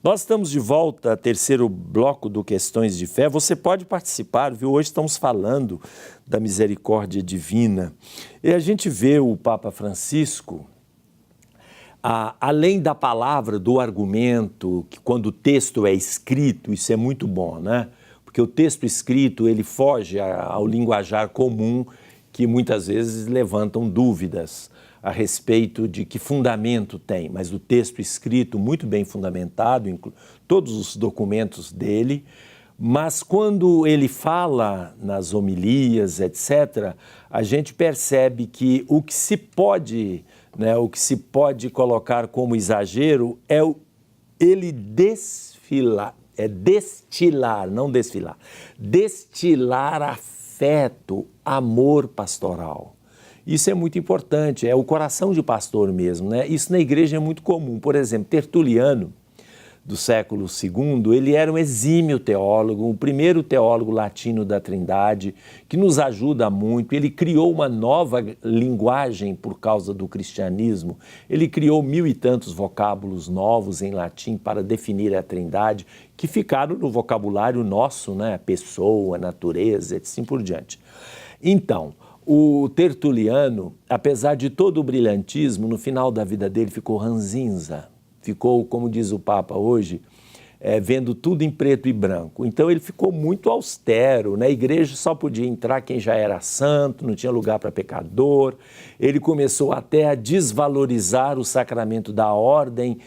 Nós estamos de volta ao terceiro bloco do Questões de Fé. Você pode participar, viu? Hoje estamos falando da misericórdia divina. E a gente vê o Papa Francisco, além da palavra, do argumento, que quando o texto é escrito, isso é muito bom, né? Porque o texto escrito, ele foge ao linguajar comum, que muitas vezes levantam dúvidas a respeito de que fundamento tem, mas o texto escrito muito bem fundamentado, todos os documentos dele, mas quando ele fala nas homilias, etc., a gente percebe que o que se pode, o que se pode colocar como exagero é ele destilar, não desfilar, destilar afeto, amor pastoral. Isso é muito importante, é o coração de pastor mesmo, né? Isso na igreja é muito comum. Por exemplo, Tertuliano, do século II, ele era um exímio teólogo, o primeiro teólogo latino da Trindade, que nos ajuda muito. Ele criou uma nova linguagem por causa do cristianismo. Ele criou 1000 e tantos vocábulos novos em latim para definir a Trindade, que ficaram no vocabulário nosso, né? Pessoa, natureza, e assim por diante. Então, o Tertuliano, apesar de todo o brilhantismo, no final da vida dele ficou ranzinza, ficou, como diz o Papa hoje, vendo tudo em preto e branco. Então ele ficou muito austero, na igreja só podia entrar quem já era santo, não tinha lugar para pecador. Ele começou até a desvalorizar o sacramento da ordem,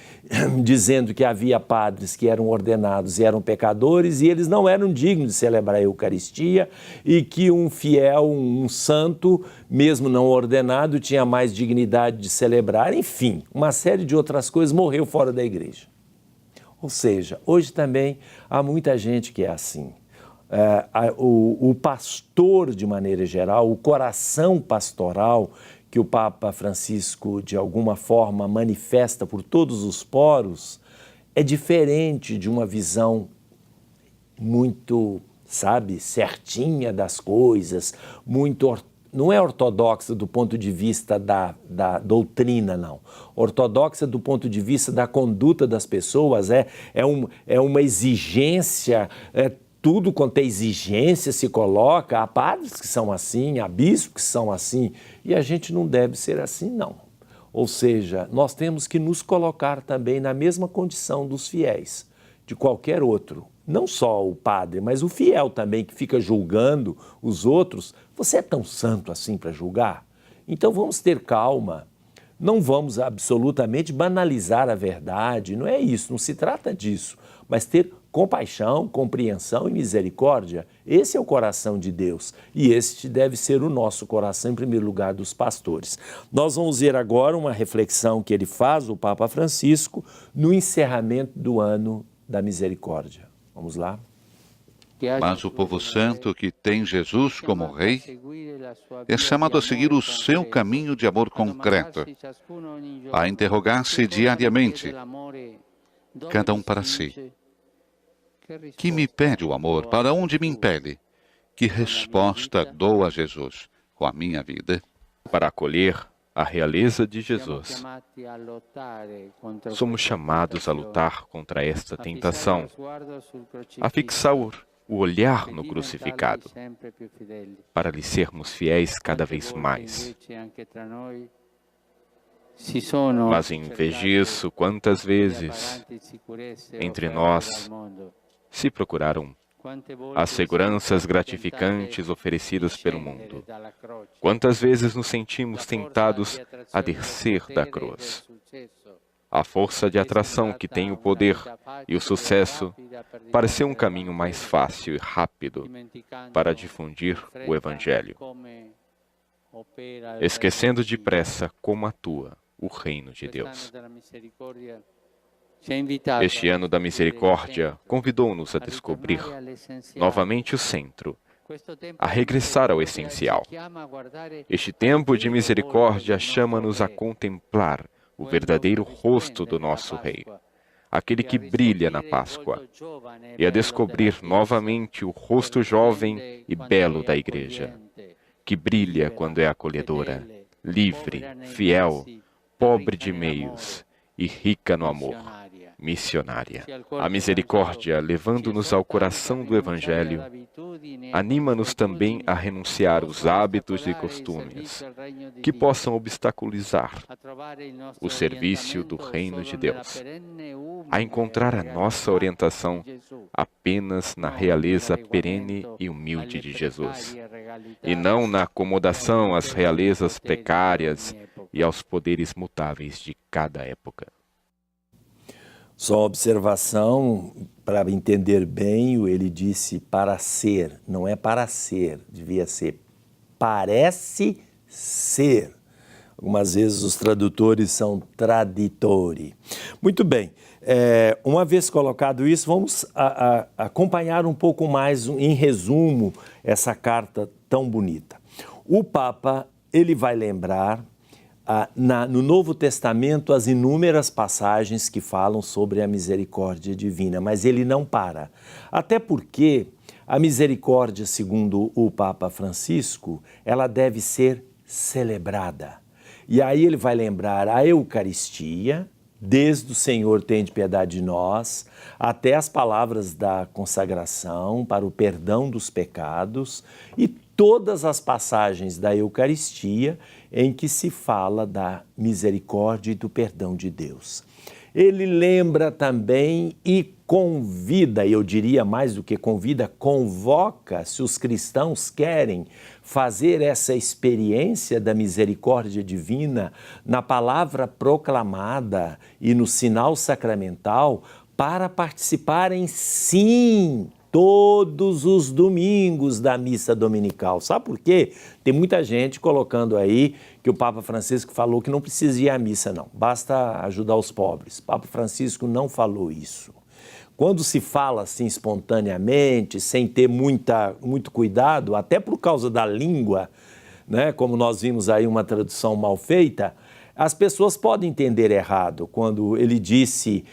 dizendo que havia padres que eram ordenados e eram pecadores e eles não eram dignos de celebrar a Eucaristia e que um fiel, um santo, mesmo não ordenado, tinha mais dignidade de celebrar. Enfim, uma série de outras coisas, morreu fora da igreja. Ou seja, hoje também há muita gente que é assim. O pastor, de maneira geral, o coração pastoral que o Papa Francisco, de alguma forma, manifesta por todos os poros, é diferente de uma visão muito, certinha das coisas, não é ortodoxa do ponto de vista da doutrina, não. Ortodoxa do ponto de vista da conduta das pessoas, é uma exigência, tudo quanto é exigência se coloca. Há padres que são assim, há bispos que são assim, e a gente não deve ser assim, não. Ou seja, nós temos que nos colocar também na mesma condição dos fiéis, de qualquer outro. Não só o padre, mas o fiel também, que fica julgando os outros. Você é tão santo assim para julgar? Então vamos ter calma, não vamos absolutamente banalizar a verdade, não é isso, não se trata disso, mas ter compaixão, compreensão e misericórdia. Esse é o coração de Deus e este deve ser o nosso coração, em primeiro lugar, dos pastores. Nós vamos ver agora uma reflexão que ele faz, o Papa Francisco, no encerramento do ano da misericórdia. Vamos lá. Mas o povo santo que tem Jesus como rei é chamado a seguir o seu caminho de amor concreto, a interrogar-se diariamente, cada um para si. Que me pede o amor? Para onde me impele? Que resposta dou a Jesus com a minha vida? Para acolher a realeza de Jesus, somos chamados a lutar contra esta tentação, a fixar o olhar no crucificado, para lhe sermos fiéis cada vez mais. Mas em vez disso, quantas vezes entre nós se procuraram as seguranças gratificantes oferecidas pelo mundo? Quantas vezes nos sentimos tentados a descer da cruz? A força de atração que tem o poder e o sucesso pareceu um caminho mais fácil e rápido para difundir o Evangelho, esquecendo depressa como atua o reino de Deus. Este ano da misericórdia convidou-nos a descobrir novamente o centro, a regressar ao essencial. Este tempo de misericórdia chama-nos a contemplar o verdadeiro rosto do nosso Rei, aquele que brilha na Páscoa, e a descobrir novamente o rosto jovem e belo da Igreja, que brilha quando é acolhedora, livre, fiel, pobre de meios e rica no amor, missionária. A misericórdia, levando-nos ao coração do Evangelho, anima-nos também a renunciar os hábitos e costumes que possam obstaculizar o serviço do Reino de Deus, a encontrar a nossa orientação apenas na realeza perene e humilde de Jesus, e não na acomodação às realezas precárias e aos poderes mutáveis de cada época. Só uma observação, para entender bem, ele disse para ser, não é para ser, devia ser parece ser. Algumas vezes os tradutores são traditori. Muito bem, uma vez colocado isso, vamos acompanhar um pouco mais, em resumo, essa carta tão bonita. O Papa, ele vai lembrar no Novo Testamento as inúmeras passagens que falam sobre a misericórdia divina, mas ele não para. Até porque a misericórdia, segundo o Papa Francisco, ela deve ser celebrada. E aí ele vai lembrar a Eucaristia, desde o Senhor tende piedade de nós, até as palavras da consagração para o perdão dos pecados e todas as passagens da Eucaristia em que se fala da misericórdia e do perdão de Deus. Ele lembra também e convida, eu diria mais do que convida, convoca, se os cristãos querem fazer essa experiência da misericórdia divina na palavra proclamada e no sinal sacramental, para participarem, sim, todos os domingos da missa dominical. Sabe por quê? Tem muita gente colocando aí que o Papa Francisco falou que não precisa ir à missa, não. Basta ajudar os pobres. O Papa Francisco não falou isso. Quando se fala assim espontaneamente, sem ter muito cuidado, até por causa da língua, né, como nós vimos aí uma tradução mal feita, as pessoas podem entender errado. Quando ele disse,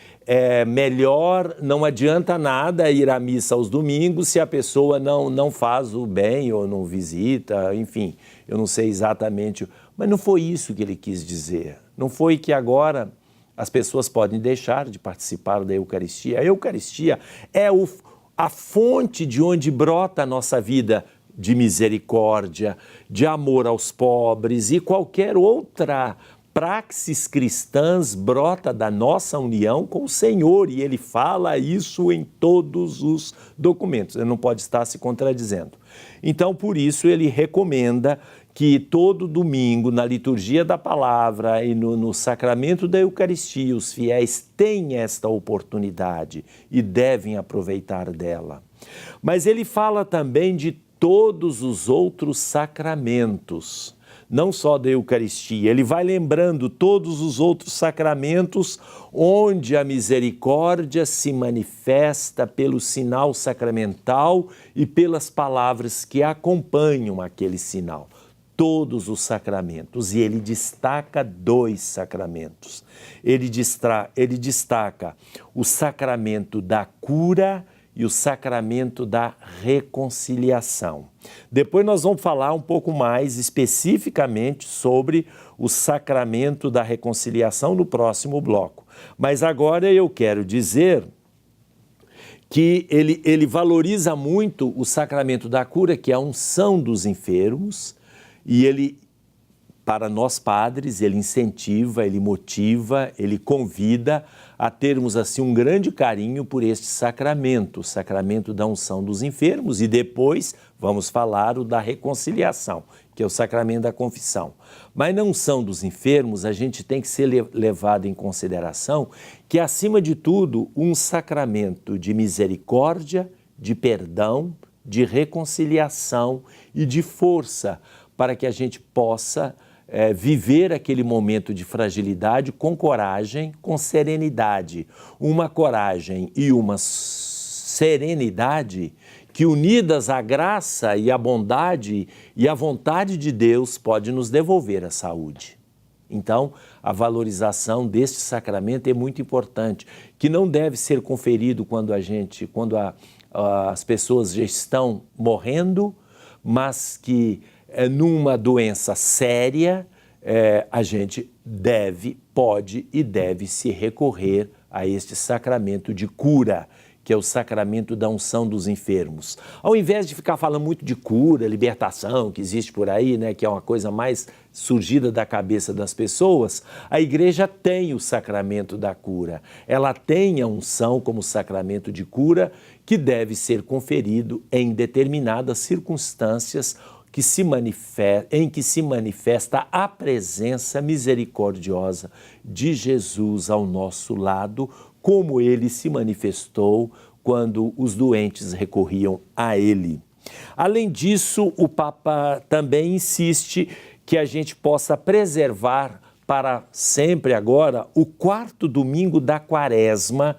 melhor, não adianta nada ir à missa aos domingos se a pessoa não faz o bem ou não visita, enfim, eu não sei exatamente. Mas não foi isso que ele quis dizer. Não foi que agora as pessoas podem deixar de participar da Eucaristia. A Eucaristia é a fonte de onde brota a nossa vida de misericórdia, de amor aos pobres e qualquer outra praxis cristãs brota da nossa união com o Senhor, e ele fala isso em todos os documentos, ele não pode estar se contradizendo. Então, por isso, ele recomenda que todo domingo, na liturgia da palavra e no sacramento da Eucaristia, os fiéis têm esta oportunidade e devem aproveitar dela. Mas ele fala também de todos os outros sacramentos, não só da Eucaristia. Ele vai lembrando todos os outros sacramentos onde a misericórdia se manifesta pelo sinal sacramental e pelas palavras que acompanham aquele sinal. Todos os sacramentos, e ele destaca 2 sacramentos. Ele destaca o sacramento da cura e o sacramento da reconciliação. Depois nós vamos falar um pouco mais especificamente sobre o sacramento da reconciliação no próximo bloco. Mas agora eu quero dizer que ele valoriza muito o sacramento da cura, que é a unção dos enfermos, e ele, para nós padres, ele incentiva, ele motiva, ele convida a termos assim um grande carinho por este sacramento, o sacramento da unção dos enfermos, e depois vamos falar o da reconciliação, que é o sacramento da confissão. Mas na unção dos enfermos, a gente tem que ser levado em consideração que, acima de tudo, um sacramento de misericórdia, de perdão, de reconciliação e de força, para que a gente possa viver aquele momento de fragilidade com coragem, com serenidade. Uma coragem e uma serenidade que, unidas à graça e à bondade e à vontade de Deus, pode nos devolver a saúde. Então, a valorização deste sacramento é muito importante, que não deve ser conferido quando as pessoas já estão morrendo, mas que numa doença séria, a gente pode e deve se recorrer a este sacramento de cura, que é o sacramento da unção dos enfermos. Ao invés de ficar falando muito de cura, libertação, que existe por aí, né, que é uma coisa mais surgida da cabeça das pessoas, a igreja tem o sacramento da cura. Ela tem a unção como sacramento de cura, que deve ser conferido em determinadas circunstâncias em que se manifesta a presença misericordiosa de Jesus ao nosso lado, como ele se manifestou quando os doentes recorriam a ele. Além disso, o Papa também insiste que a gente possa preservar para sempre agora o 4º domingo da Quaresma,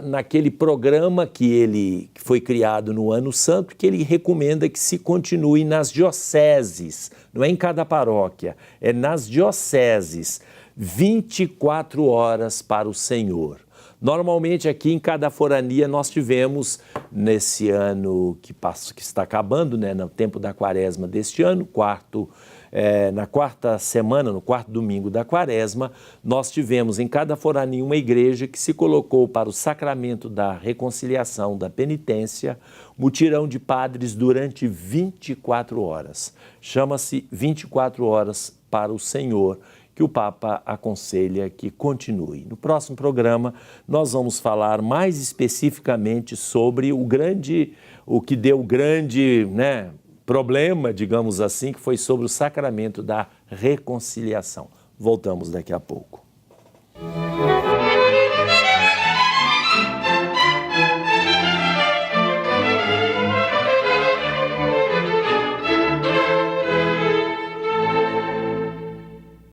naquele programa que foi criado no Ano Santo, que ele recomenda que se continue nas dioceses, não é em cada paróquia, é nas dioceses, 24 horas para o Senhor. Normalmente aqui em cada forania nós tivemos, nesse ano que está acabando, né, no tempo da Quaresma deste ano, na quarta semana, no 4º domingo da Quaresma, nós tivemos em cada forania uma igreja que se colocou para o sacramento da reconciliação, da penitência, mutirão de padres durante 24 horas. Chama-se 24 horas para o Senhor, que o Papa aconselha que continue. No próximo programa, nós vamos falar mais especificamente sobre o que deu grande, problema, digamos assim, que foi sobre o sacramento da reconciliação. Voltamos daqui a pouco.